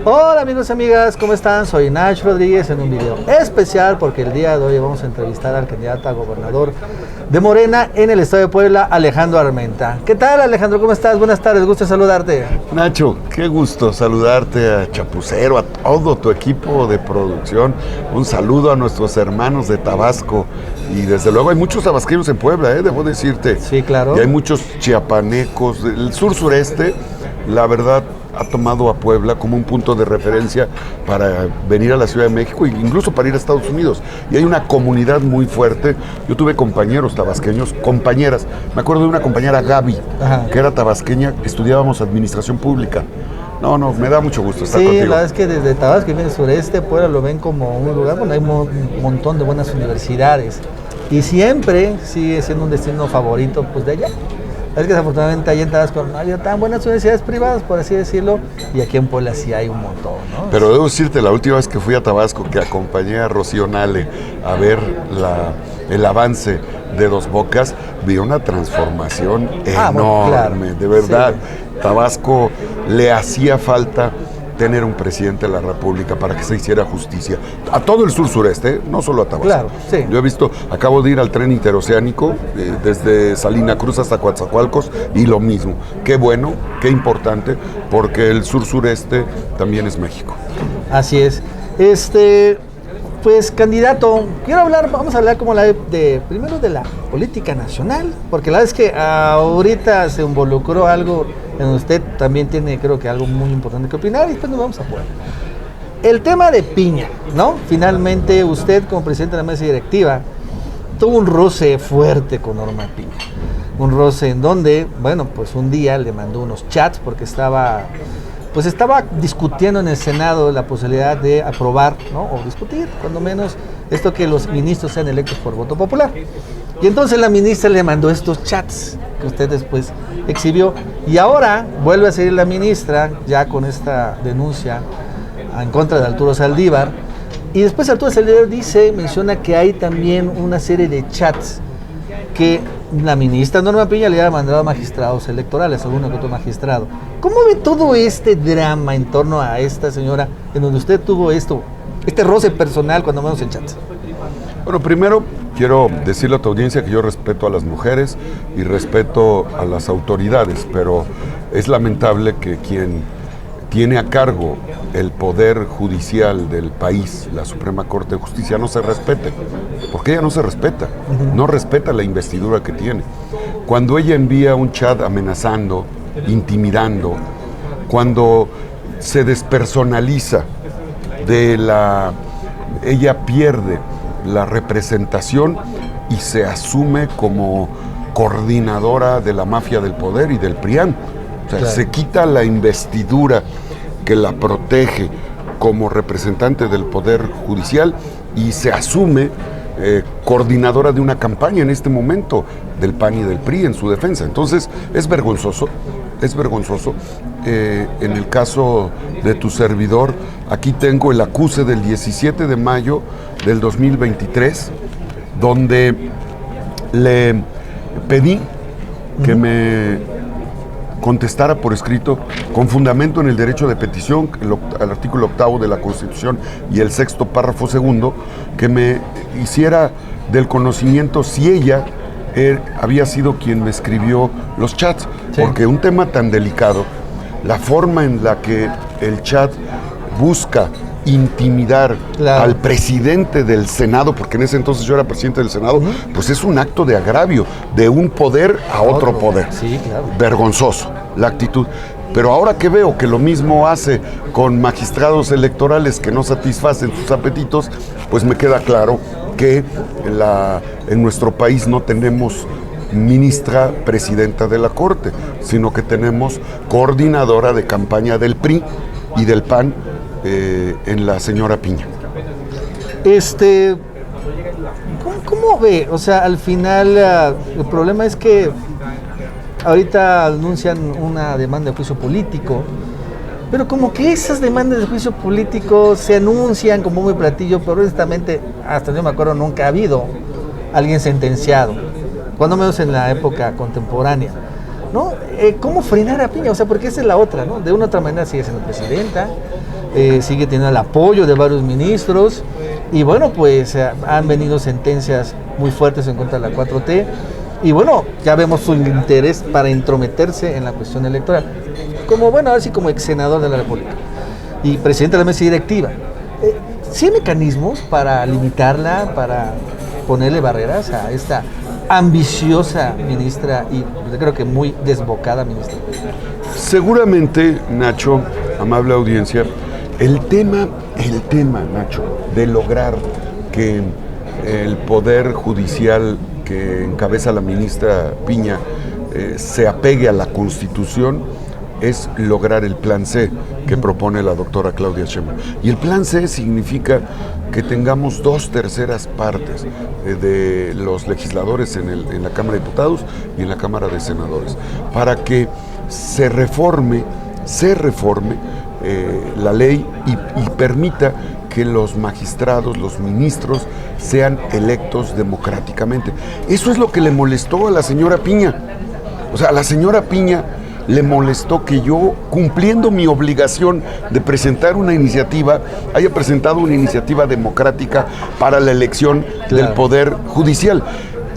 Hola amigos y amigas, ¿cómo están? Soy Nach Rodríguez en un video especial porque el día de hoy vamos a entrevistar al candidato a gobernador de Morena en el estado de Puebla, Alejandro Armenta. ¿Qué tal, Alejandro? ¿Cómo estás? Buenas tardes, gusto saludarte. Nacho, qué gusto saludarte a Chapucero, a todo tu equipo de producción. Un saludo a nuestros hermanos de Tabasco. Y desde luego hay muchos tabasqueños en Puebla, debo decirte. Sí, claro. Y hay muchos chiapanecos. El sur-sureste, la verdad, ha tomado a Puebla como un punto de referencia para venir a la Ciudad de México e incluso para ir a Estados Unidos. Y hay una comunidad muy fuerte. Yo tuve compañeros tabasqueños, compañeras. Me acuerdo de una compañera, Gaby, que era tabasqueña, estudiábamos administración pública. No, me da mucho gusto estar contigo. Sí, la verdad es que desde Tabasco y en el sureste, Puebla lo ven como un lugar, bueno, hay un montón de buenas universidades y siempre sigue siendo un destino favorito pues de allá. Es que desafortunadamente allá en Tabasco no hay tan buenas universidades privadas, por así decirlo, y aquí en Puebla sí hay un montón, ¿no? Pero debo decirte, la última vez que fui a Tabasco, que acompañé a Rocío Nale a ver el avance de Dos Bocas, vi una transformación enorme, bueno, claro. De verdad. Sí. Tabasco le hacía falta tener un presidente de la República para que se hiciera justicia. A todo el sur-sureste, no solo a Tabasco. Claro, sí. Yo he visto, acabo de ir al tren interoceánico, desde Salina Cruz hasta Coatzacoalcos, y lo mismo. Qué bueno, qué importante, porque el sur-sureste también es México. Así es. Pues candidato, vamos a hablar como primero de la política nacional, porque la verdad es que ahorita se involucró algo en usted, también tiene creo que algo muy importante que opinar y después nos vamos a poner. El tema de Piña, ¿no? Finalmente usted como presidente de la mesa directiva tuvo un roce fuerte con Norma Piña, un roce en donde, bueno, pues un día le mandó unos chats porque estaba discutiendo en el Senado la posibilidad de aprobar, ¿no? O discutir, cuando menos, esto que los ministros sean electos por voto popular. Y entonces la ministra le mandó estos chats que usted después exhibió. Y ahora vuelve a seguir la ministra ya con esta denuncia en contra de Arturo Saldívar. Y después Arturo Saldívar menciona que hay también una serie de chats que la ministra Norma Piña le había mandado a magistrados electorales, alguno que otro magistrado. ¿Cómo ve todo este drama en torno a esta señora, en donde usted tuvo este roce personal, cuando menos en chats? Bueno, primero quiero decirle a tu audiencia que yo respeto a las mujeres y respeto a las autoridades, pero es lamentable que quien tiene a cargo el poder judicial del país, la Suprema Corte de Justicia, no se respete, porque ella no se respeta, no respeta la investidura que tiene. Cuando ella envía un chat amenazando, intimidando, cuando se despersonaliza ella pierde la representación y se asume como coordinadora de la mafia del poder y del PRIAN. O sea, claro, se quita la investidura que la protege como representante del Poder Judicial y se asume coordinadora de una campaña en este momento del PAN y del PRI en su defensa. Entonces, es vergonzoso. En el caso de tu servidor, aquí tengo el acuse del 17 de mayo del 2023, donde le pedí que me contestara por escrito, con fundamento en el derecho de petición, el artículo 8º de la Constitución y el 6º párrafo 2º, que me hiciera del conocimiento si ella había sido quien me escribió los chats, sí. Porque un tema tan delicado, la forma en la que el chat busca intimidar, claro, al presidente del Senado, porque en ese entonces yo era presidente del Senado, pues es un acto de agravio de un poder a otro poder. Sí, claro. Vergonzoso la actitud. Pero ahora que veo que lo mismo hace con magistrados electorales que no satisfacen sus apetitos, pues me queda claro que en nuestro país no tenemos ministra presidenta de la Corte, sino que tenemos coordinadora de campaña del PRI y del PAN en la señora Piña. ¿Cómo ve? O sea, al final el problema es que ahorita anuncian una demanda de juicio político, pero como que esas demandas de juicio político se anuncian como muy platillo, pero honestamente, hasta yo me acuerdo, nunca ha habido alguien sentenciado, cuando menos en la época contemporánea. ¿no? ¿Cómo frenar a Piña? O sea, porque esa es la otra, ¿no? De una u otra manera sigue siendo presidenta, sigue teniendo el apoyo de varios ministros, y bueno, pues han venido sentencias muy fuertes en contra de la 4T, y bueno, ya vemos su interés para entrometerse en la cuestión electoral, como, bueno, así como ex senador de la República, y presidente de la mesa directiva. ¿Sí hay mecanismos para limitarla, para ponerle barreras a esta ambiciosa ministra y creo que muy desbocada ministra? Seguramente, Nacho, amable audiencia, el tema, Nacho, de lograr que el Poder Judicial que encabeza la ministra Piña se apegue a la Constitución es lograr el plan C que propone la doctora Claudia Sheinbaum. Y el plan C significa que tengamos 2/3 partes de los legisladores en la Cámara de Diputados y en la Cámara de Senadores, para que se reforme la ley y permita que los magistrados, los ministros, sean electos democráticamente. Eso es lo que le molestó a la señora Piña. O sea, a la señora Piña le molestó que yo, cumpliendo mi obligación de presentar una iniciativa, haya presentado una iniciativa democrática para la elección del Poder Judicial.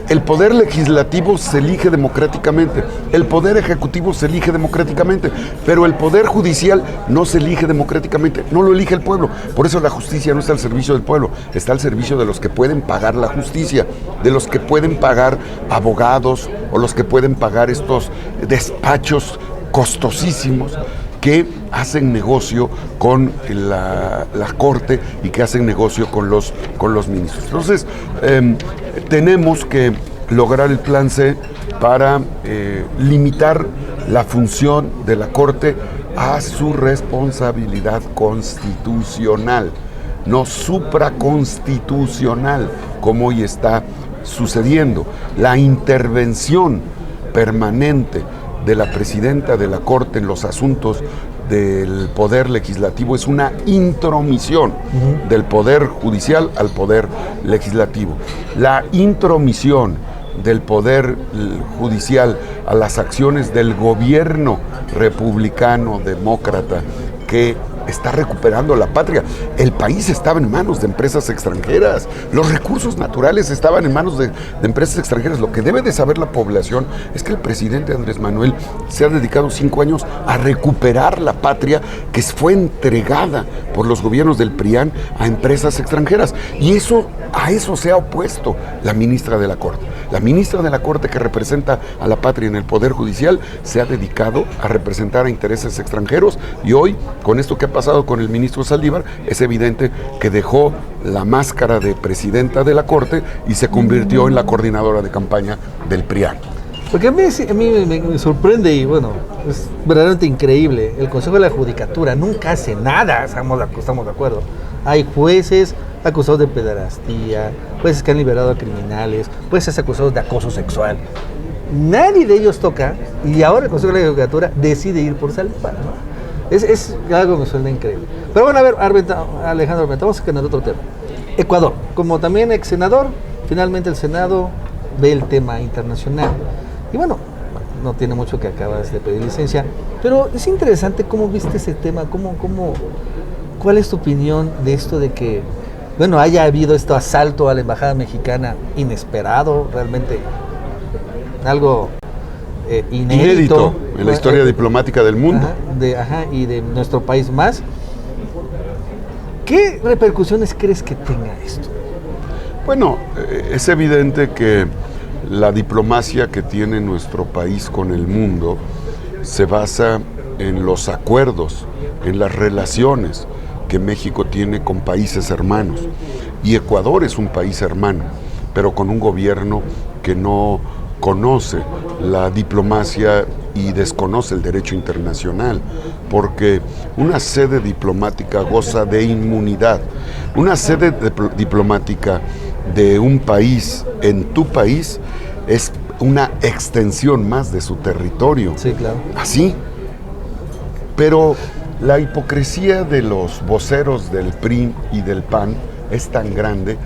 El Poder Legislativo se elige democráticamente, el Poder Ejecutivo se elige democráticamente, pero el Poder Judicial no se elige democráticamente, no lo elige el pueblo. Por eso la justicia no está al servicio del pueblo, está al servicio de los que pueden pagar la justicia, de los que pueden pagar abogados o los que pueden pagar estos despachos costosísimos que hacen negocio con la Corte y que hacen negocio con los ministros. Entonces, tenemos que lograr el plan C para limitar la función de la Corte a su responsabilidad constitucional, no supraconstitucional, como hoy está sucediendo. La intervención permanente de la presidenta de la Corte en los asuntos del Poder Legislativo es una intromisión del Poder Judicial al Poder Legislativo. La intromisión del Poder Judicial a las acciones del gobierno republicano, demócrata, que está recuperando la patria. El país estaba en manos de empresas extranjeras, los recursos naturales estaban en manos de empresas extranjeras. Lo que debe de saber la población es que el presidente Andrés Manuel se ha dedicado 5 años a recuperar la patria que fue entregada por los gobiernos del PRIAN a empresas extranjeras, y a eso se ha opuesto la ministra de la Corte. La ministra de la Corte, que representa a la patria en el Poder Judicial, se ha dedicado a representar a intereses extranjeros, y hoy, con esto que ha pasado con el ministro Saldívar, es evidente que dejó la máscara de presidenta de la Corte y se convirtió en la coordinadora de campaña del PRIAN. Porque a mí me sorprende, y bueno, es verdaderamente increíble. El Consejo de la Judicatura nunca hace nada, estamos de acuerdo. Hay jueces acusados de pederastía, jueces que han liberado a criminales, jueces acusados de acoso sexual. Nadie de ellos toca, y ahora el Consejo de la Judicatura decide ir por Saldívar, ¿no? Es algo que me suena increíble. Pero bueno, a ver, Alejandro, vamos a tener otro tema. Ecuador, como también ex senador, finalmente el Senado ve el tema internacional. Y bueno, no tiene mucho que acabas de pedir licencia, pero es interesante cómo viste ese tema, ¿cuál es tu opinión de esto de que, bueno, haya habido este asalto a la embajada mexicana inesperado, realmente algo inédito en la historia diplomática del mundo? Y de nuestro país más. ¿Qué repercusiones crees que tenga esto? Bueno, es evidente que la diplomacia que tiene nuestro país con el mundo se basa en los acuerdos, en las relaciones que México tiene con países hermanos. Y Ecuador es un país hermano, pero con un gobierno que no conoce la diplomacia y desconoce el derecho internacional, porque una sede diplomática goza de inmunidad. Una sede diplomática de un país en tu país es una extensión más de su territorio. Sí, claro. Así. Pero la hipocresía de los voceros del PRI y del PAN es tan grande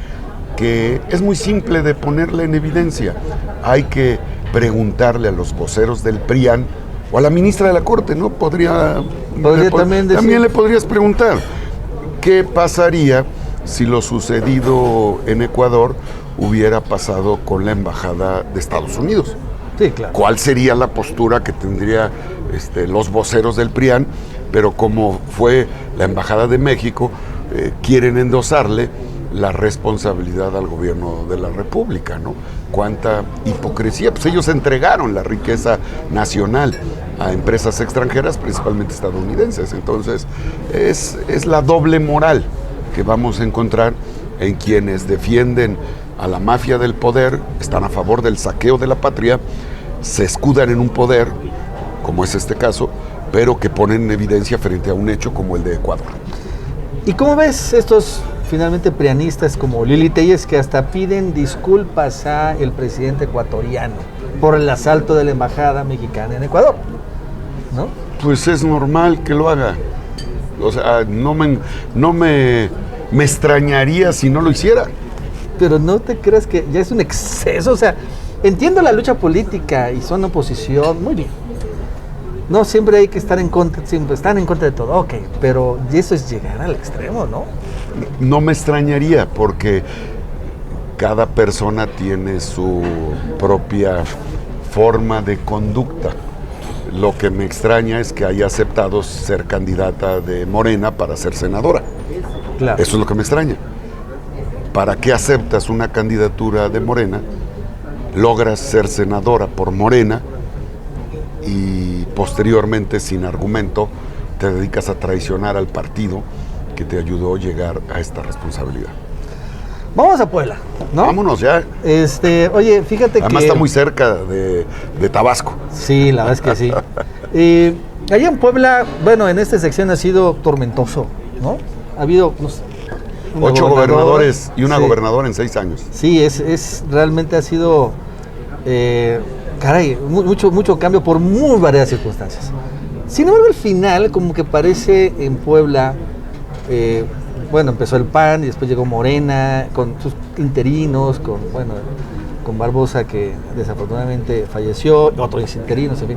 que es muy simple de ponerla en evidencia. Hay que preguntarle a los voceros del PRIAN o a la ministra de la Corte, ¿no? También le podrías preguntar qué pasaría si lo sucedido en Ecuador hubiera pasado con la embajada de Estados Unidos. Sí, claro. ¿Cuál sería la postura que tendría los voceros del PRIAN? Pero como fue la embajada de México, quieren endosarle la responsabilidad al gobierno de la República, ¿no? Cuánta hipocresía. Pues ellos entregaron la riqueza nacional a empresas extranjeras, principalmente estadounidenses. Entonces, es la doble moral que vamos a encontrar en quienes defienden a la mafia del poder, están a favor del saqueo de la patria, se escudan en un poder, como es este caso, pero que ponen en evidencia frente a un hecho como el de Ecuador. ¿Y cómo ves estos finalmente prianistas como Lili Telles que hasta piden disculpas a el presidente ecuatoriano por el asalto de la embajada mexicana en Ecuador, ¿no? Pues es normal que lo haga. O sea, no me extrañaría si no lo hiciera. Pero no te creas que ya es un exceso. O sea, entiendo la lucha política y son oposición, muy bien. No siempre hay que estar en contra, siempre están en contra de todo, ok, pero eso es llegar al extremo, ¿no? No me extrañaría porque cada persona tiene su propia forma de conducta. Lo que me extraña es que haya aceptado ser candidata de Morena para ser senadora. Claro. Eso es lo que me extraña. ¿Para qué aceptas una candidatura de Morena? Logras ser senadora por Morena y posteriormente, sin argumento, te dedicas a traicionar al partido que te ayudó a llegar a esta responsabilidad. Vamos a Puebla, ¿no? Vámonos ya. Oye, fíjate Además que... está muy cerca de Tabasco. Sí, la verdad es que sí. Allá en Puebla, bueno, en esta sección ha sido tormentoso, ¿no? Ha habido... No sé, 8 gobernadores y una gobernadora en 6 años. Sí, realmente ha sido... caray, mucho cambio por muy varias circunstancias. Sin embargo, al final, como que parece en Puebla, bueno, empezó el PAN y después llegó Morena, con sus interinos, con Barbosa, que desafortunadamente falleció, otros interinos, en fin.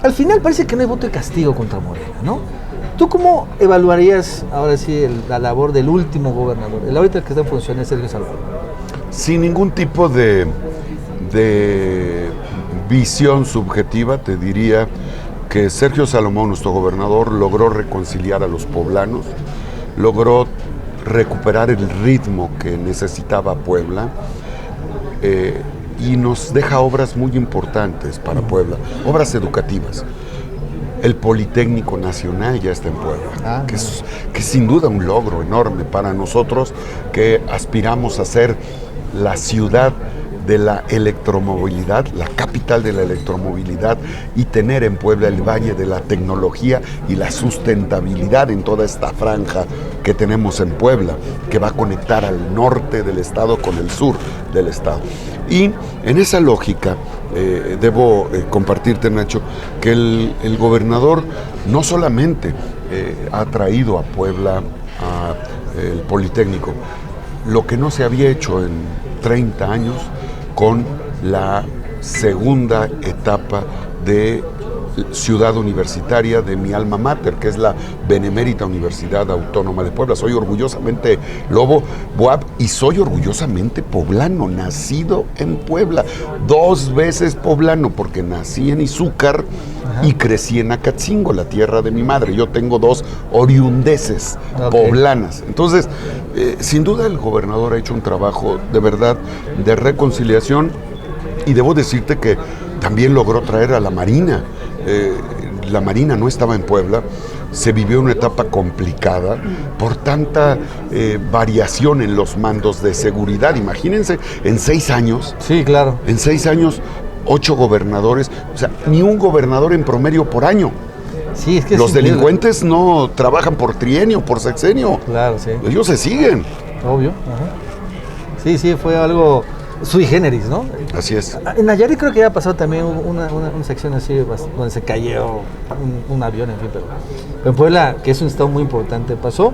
Al final parece que no hay voto de castigo contra Morena, ¿no? ¿Tú cómo evaluarías ahora sí la labor del último gobernador? El ahorita que está en funciones es Sergio Salomón. Sin ningún tipo de visión subjetiva, te diría que Sergio Salomón, nuestro gobernador, logró reconciliar a los poblanos, logró recuperar el ritmo que necesitaba Puebla y nos deja obras muy importantes para Puebla, obras educativas. El Politécnico Nacional ya está en Puebla, que es sin duda un logro enorme para nosotros que aspiramos a ser la ciudad de la electromovilidad, la capital de la electromovilidad, y tener en Puebla el valle de la tecnología y la sustentabilidad en toda esta franja que tenemos en Puebla, que va a conectar al norte del estado con el sur del estado. Y en esa lógica, debo compartirte, Nacho, que el gobernador no solamente ha traído a Puebla el Politécnico, lo que no se había hecho en 30 años con la segunda etapa de ciudad universitaria de mi alma mater, que es la Benemérita Universidad Autónoma de Puebla. Soy orgullosamente Lobo Buap y soy orgullosamente poblano, nacido en Puebla, 2 veces poblano, porque nací en Izúcar y crecí en Acatzingo, la tierra de mi madre. Yo tengo 2 oriundeces poblanas. Entonces, sin duda el gobernador ha hecho un trabajo de verdad de reconciliación, y debo decirte que también logró traer a la Marina. La Marina no estaba en Puebla, se vivió una etapa complicada por tanta variación en los mandos de seguridad. Imagínense, en 6 años. Sí, claro. En 6 años, 8 gobernadores, o sea, ni un gobernador en promedio por año. Sí, es que los delincuentes no trabajan por trienio, por sexenio. Claro, sí. Ellos se siguen. Obvio. Ajá. Sí, fue algo sui generis, ¿no? Así es. En Nayarit creo que ya pasó también una sección así donde se cayó un avión, en fin, pero en Puebla, que es un estado muy importante, pasó.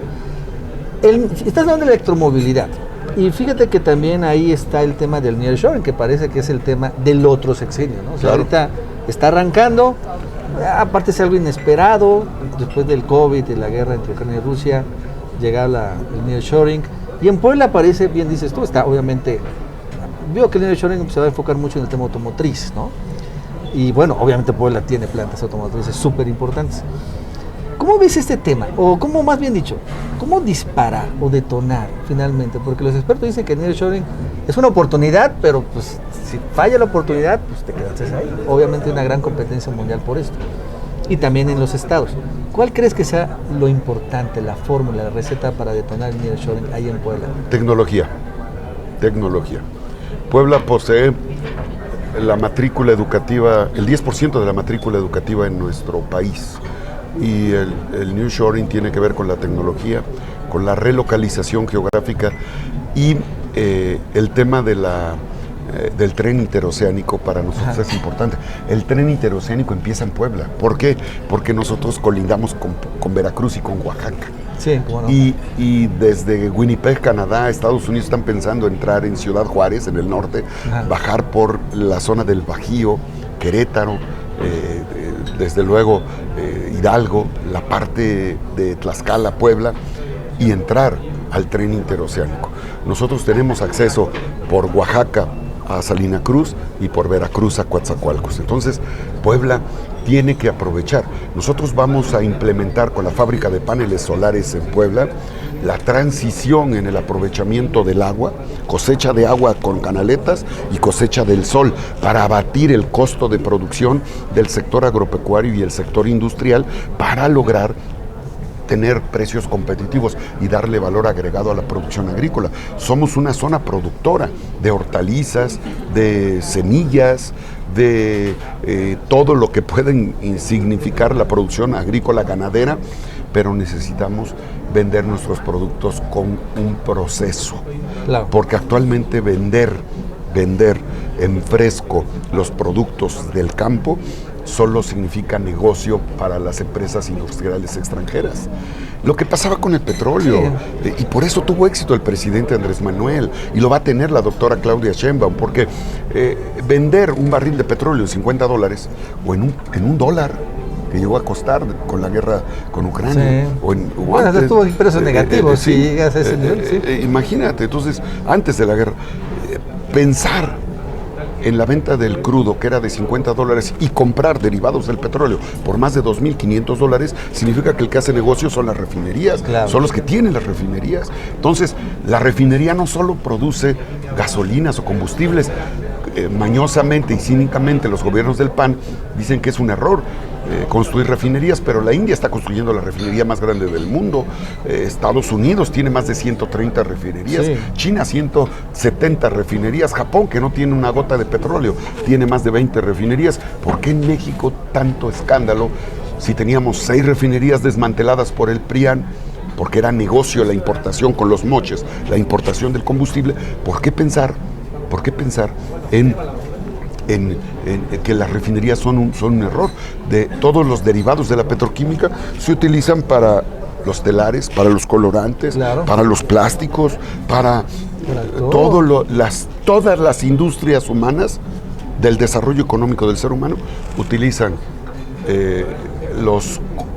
Estás hablando de electromovilidad. Y fíjate que también ahí está el tema del nearshoring, que parece que es el tema del otro sexenio, ¿no? O sea, ahorita está arrancando, aparte es algo inesperado, después del COVID y la guerra entre Ucrania y Rusia, llega el nearshoring, y en Puebla aparece, bien dices tú, está obviamente, veo que el nearshoring se va a enfocar mucho en el tema automotriz, ¿no? Y bueno, obviamente Puebla tiene plantas automotrices súper importantes. ¿Cómo ves este tema? O cómo, más bien dicho, ¿cómo disparar o detonar finalmente? Porque los expertos dicen que el nearshoring es una oportunidad, pero pues si falla la oportunidad, pues te quedas ahí. Obviamente hay una gran competencia mundial por esto. Y también en los estados. ¿Cuál crees que sea lo importante, la fórmula, la receta para detonar el nearshoring ahí en Puebla? Tecnología. Puebla posee la matrícula educativa, el 10% de la matrícula educativa en nuestro país. Y el nearshoring tiene que ver con la tecnología, con la relocalización geográfica y el tema de del tren interoceánico para nosotros es importante. El tren interoceánico empieza en Puebla. ¿Por qué? Porque nosotros colindamos con Veracruz y con Oaxaca. Sí, cómo no. Y desde Winnipeg, Canadá, Estados Unidos están pensando entrar en Ciudad Juárez, en el norte, bajar por la zona del Bajío, Querétaro, desde luego Hidalgo, la parte de Tlaxcala, Puebla, y entrar al tren interoceánico. Nosotros tenemos acceso por Oaxaca a Salina Cruz y por Veracruz a Coatzacoalcos. Entonces, Puebla tiene que aprovechar. Nosotros vamos a implementar con la fábrica de paneles solares en Puebla la transición en el aprovechamiento del agua, cosecha de agua con canaletas y cosecha del sol, para abatir el costo de producción del sector agropecuario y el sector industrial, para lograr tener precios competitivos y darle valor agregado a la producción agrícola. Somos una zona productora de hortalizas, de semillas, de todo lo que pueden significar la producción agrícola ganadera, pero necesitamos vender nuestros productos con un proceso. Claro. Porque actualmente vender en fresco los productos del campo solo significa negocio para las empresas industriales extranjeras. Lo que pasaba con el petróleo, y por eso tuvo éxito el presidente Andrés Manuel, y lo va a tener la doctora Claudia Sheinbaum, porque vender un barril de petróleo en $50 o en un dólar, que llegó a costar con la guerra con Ucrania. Sí. Bueno, antes, tuvo precios negativos si llegas a ese nivel. Imagínate, entonces, antes de la guerra, pensar en la venta del crudo, que era de $50, y comprar derivados del petróleo por más de $2,500, significa que el que hace negocio son las refinerías, claro. Son los que tienen las refinerías. Entonces, la refinería no solo produce gasolinas o combustibles, mañosamente y cínicamente los gobiernos del PAN dicen que es un error construir refinerías, pero la India está construyendo la refinería más grande del mundo, Estados Unidos tiene más de 130 refinerías, sí. China 170 refinerías, Japón, que no tiene una gota de petróleo, tiene más de 20 refinerías. ¿Por qué en México tanto escándalo si teníamos 6 refinerías desmanteladas por el PRIAN? Porque era negocio la importación con los moches, la importación del combustible. ¿Por qué pensar en que las refinerías son un error? De todos los derivados de la petroquímica se utilizan para los telares, para los colorantes, claro. Para los plásticos, para todas las industrias humanas del desarrollo económico del ser humano utilizan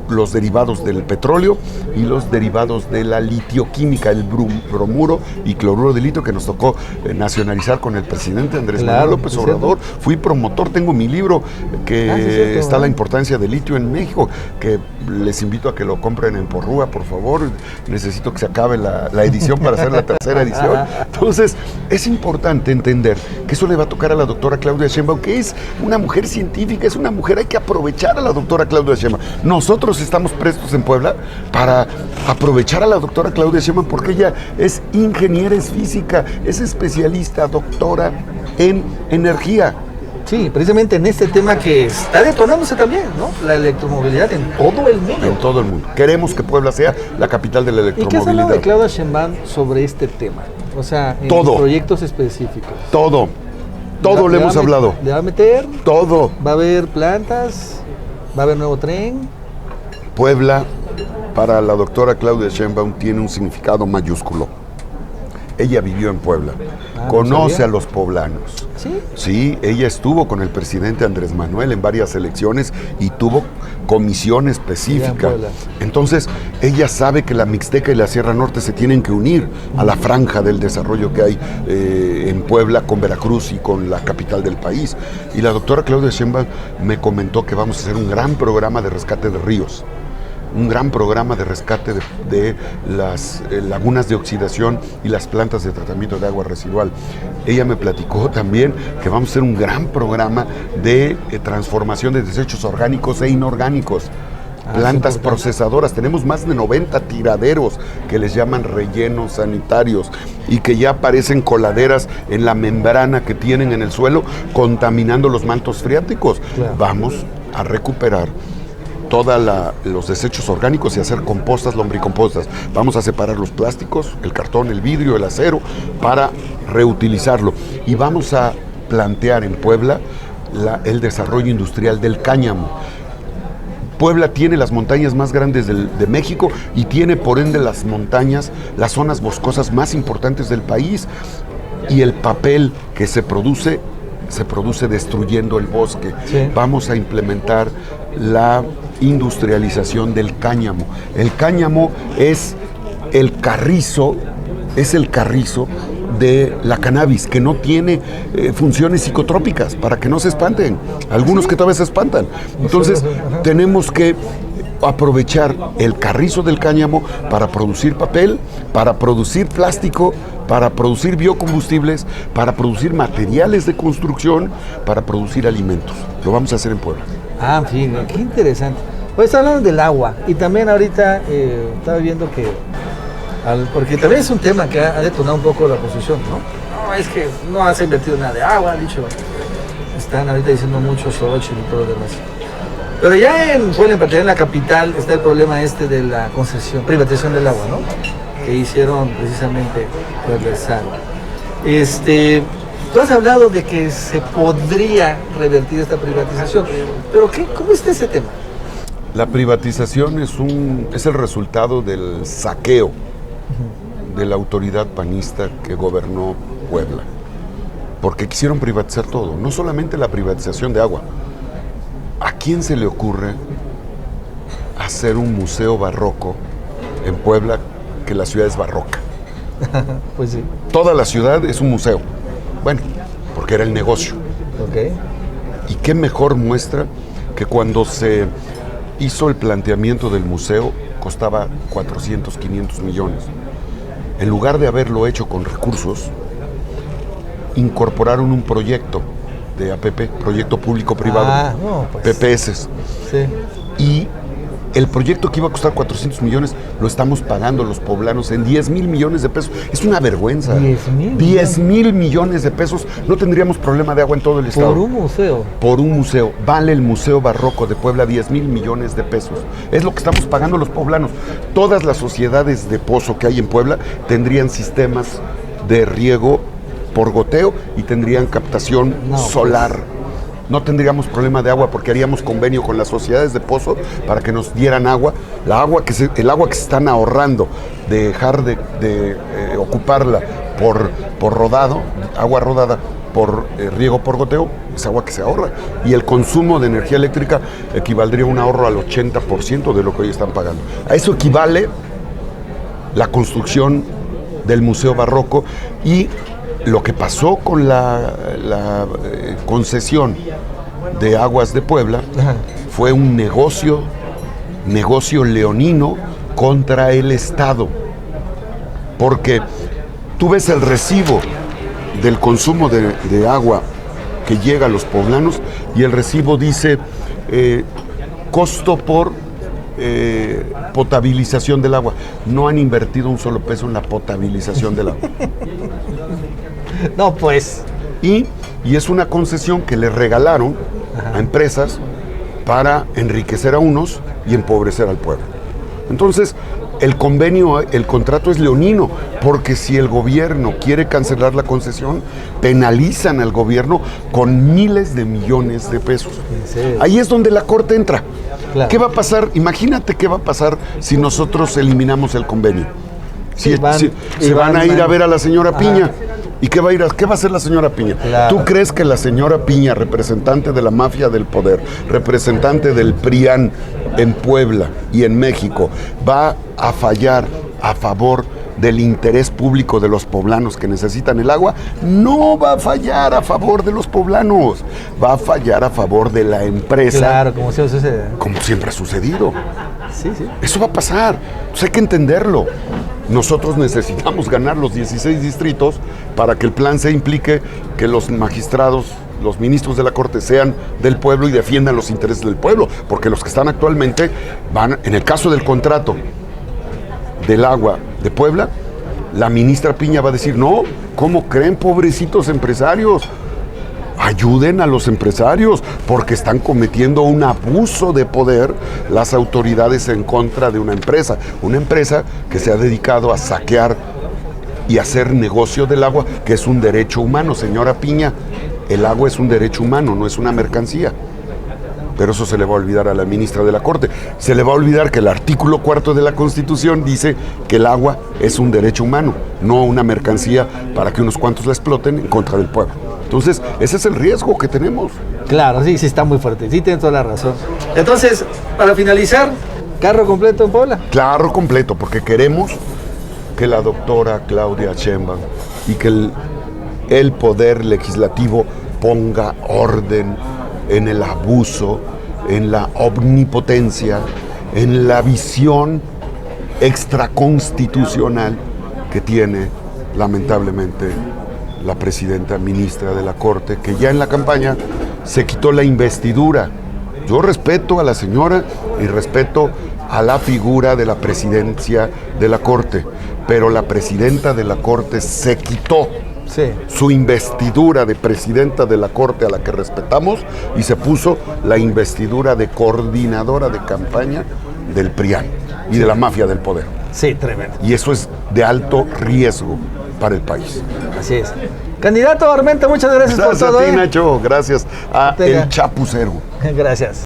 los derivados del petróleo y los derivados de la litioquímica, el bromuro y cloruro de litio, que nos tocó nacionalizar con el presidente Andrés Manuel López Obrador. Fui promotor, tengo mi libro que está la importancia del litio en México, que les invito a que lo compren en Porrúa, por favor. Necesito que se acabe la edición para hacer la tercera edición. Entonces, es importante entender que eso le va a tocar a la doctora Claudia Sheinbaum, que es una mujer científica, es una mujer, hay que aprovechar a la doctora Claudia Sheinbaum. Nosotros estamos prestos en Puebla para aprovechar a la doctora Claudia Sheinbaum, porque ella es ingeniera, es física, es especialista, doctora en energía. Sí, precisamente en este tema que está detonándose también, ¿no? La electromovilidad en todo el mundo. En todo el mundo. Queremos que Puebla sea la capital de la electromovilidad. ¿Y qué has hablado de Claudia Sheinbaum sobre este tema? O sea, en proyectos específicos. Todo le hemos hablado. ¿Le va a meter? Todo. ¿Va a haber plantas? ¿Va a haber nuevo tren? Puebla, para la doctora Claudia Sheinbaum, tiene un significado mayúsculo. ella vivió en Puebla, no conoce sabía. a los poblanos. ¿Sí? Sí, ella estuvo con el presidente Andrés Manuel en varias elecciones y tuvo comisión específica. Puebla. Entonces, ella sabe que la Mixteca y la Sierra Norte se tienen que unir a la franja del desarrollo que hay en Puebla con Veracruz y con la capital del país. Y la doctora Claudia Sheinbaum me comentó que vamos a hacer un gran programa de rescate de ríos, un gran programa de rescate de las lagunas de oxidación y las plantas de tratamiento de agua residual. Ella me platicó también que vamos a hacer un gran programa de transformación de desechos orgánicos e inorgánicos. Plantas procesadoras, tenemos más de 90 tiraderos que les llaman rellenos sanitarios y que ya aparecen coladeras en la membrana que tienen en el suelo contaminando los mantos freáticos. Claro. Vamos a recuperar todos los desechos orgánicos y hacer compostas, lombricompostas. Vamos a separar los plásticos, el cartón, el vidrio, el acero, para reutilizarlo. Y vamos a plantear en Puebla el desarrollo industrial del cáñamo. Puebla tiene las montañas más grandes de México y tiene por ende las las zonas boscosas más importantes del país. Y el papel que se produce destruyendo el bosque. Sí. Vamos a implementar la industrialización del cáñamo. El cáñamo es el carrizo de la cannabis, que no tiene funciones psicotrópicas, para que no se espanten. Algunos que todavía se espantan. Entonces, tenemos que aprovechar el carrizo del cáñamo para producir papel, para producir plástico, para producir biocombustibles, para producir materiales de construcción, para producir alimentos. Lo vamos a hacer en Puebla. Ah, en fin, qué interesante. Pues está hablando del agua y también ahorita estaba viendo que, porque también es un tema que ha detonado un poco la oposición, ¿no? No, es que no has invertido nada de agua, han dicho, están ahorita diciendo mucho Xochitl y todo lo demás. Pero ya en Puebla, en particular en la capital, está el problema de la concesión, privatización del agua, ¿no? Que hicieron precisamente regresar. Tú has hablado de que se podría revertir esta privatización, pero ¿cómo está ese tema? La privatización es el resultado del saqueo de la autoridad panista que gobernó Puebla, porque quisieron privatizar todo, no solamente la privatización de agua. ¿A quién se le ocurre hacer un museo barroco en Puebla, que la ciudad es barroca? Pues sí. Toda la ciudad es un museo. Bueno, porque era el negocio. Ok. Y qué mejor muestra que cuando se hizo el planteamiento del museo costaba 400, 500 millones. En lugar de haberlo hecho con recursos, incorporaron un proyecto de APP, proyecto público-privado, pues, PPS. Sí. Y el proyecto que iba a costar 400 millones lo estamos pagando los poblanos en 10,000 millones de pesos. Es una vergüenza. 10,000 millones de pesos. No tendríamos problema de agua en todo el estado. Por un museo. Por un museo. Vale el Museo Barroco de Puebla 10,000 millones de pesos. Es lo que estamos pagando los poblanos. Todas las sociedades de pozo que hay en Puebla tendrían sistemas de riego por goteo y tendrían captación solar. No tendríamos problema de agua porque haríamos convenio con las sociedades de pozo para que nos dieran agua. El agua que se están ahorrando de dejar de ocuparla por rodado, agua rodada por riego por goteo, es agua que se ahorra. Y el consumo de energía eléctrica equivaldría a un ahorro al 80% de lo que hoy están pagando. A eso equivale la construcción del Museo Barroco y lo que pasó con la concesión de Aguas de Puebla. Ajá. Fue un negocio leonino contra el Estado. Porque tú ves el recibo del consumo de agua que llega a los poblanos y el recibo dice costo por potabilización del agua. No han invertido un solo peso en la potabilización del agua. No, pues. Y es una concesión que le regalaron a empresas para enriquecer a unos y empobrecer al pueblo. Entonces, el contrato es leonino, porque si el gobierno quiere cancelar la concesión, penalizan al gobierno con miles de millones de pesos. Ahí es donde la Corte entra. Claro. ¿Qué va a pasar? Imagínate qué va a pasar si nosotros eliminamos el convenio. Si, Sí, van- si- y se van a ir a van- ver a la señora Ajá. Piña. ¿Y qué va a ir qué va a hacer la señora Piña? Claro. ¿Tú crees que la señora Piña, representante de la mafia del poder, representante del PRIAN en Puebla y en México, va a fallar a favor del interés público de los poblanos que necesitan el agua? No va a fallar a favor de los poblanos, va a fallar a favor de la empresa, Claro, como si eso sucede. como siempre ha sucedido. Sí, sí. Eso va a pasar, entonces hay que entenderlo. Nosotros necesitamos ganar los 16 distritos para que el plan se implique que los magistrados, los ministros de la Corte sean del pueblo y defiendan los intereses del pueblo, porque los que están actualmente van, en el caso del contrato del agua de Puebla, la ministra Piña va a decir, no, ¿cómo creen, pobrecitos empresarios? Ayuden a los empresarios porque están cometiendo un abuso de poder las autoridades en contra de una empresa que se ha dedicado a saquear y hacer negocio del agua, que es un derecho humano. Señora Piña, el agua es un derecho humano, no es una mercancía. Pero eso se le va a olvidar a la ministra de la Corte. Se le va a olvidar que el artículo 4 de la Constitución dice que el agua es un derecho humano, no una mercancía para que unos cuantos la exploten en contra del pueblo. Entonces, ese es el riesgo que tenemos. Claro, sí, sí, está muy fuerte. Sí, tienes toda la razón. Entonces, para finalizar, carro completo en Puebla. Claro, completo, porque queremos que la doctora Claudia Sheinbaum y que el poder legislativo ponga orden en el abuso, en la omnipotencia, en la visión extraconstitucional que tiene, lamentablemente, la presidenta ministra de la Corte, que ya en la campaña se quitó la investidura. Yo respeto a la señora y respeto a la figura de la presidencia de la Corte, pero la presidenta de la Corte se quitó Sí. su investidura de presidenta de la Corte, a la que respetamos, y se puso la investidura de coordinadora de campaña del PRIAN y de la mafia del poder. Sí, tremendo. Y eso es de alto riesgo para el país. Así es. Candidato Armenta, muchas gracias por Gracias todo. a ti, Nacho. Gracias a Tenga. El Chapucero. Gracias.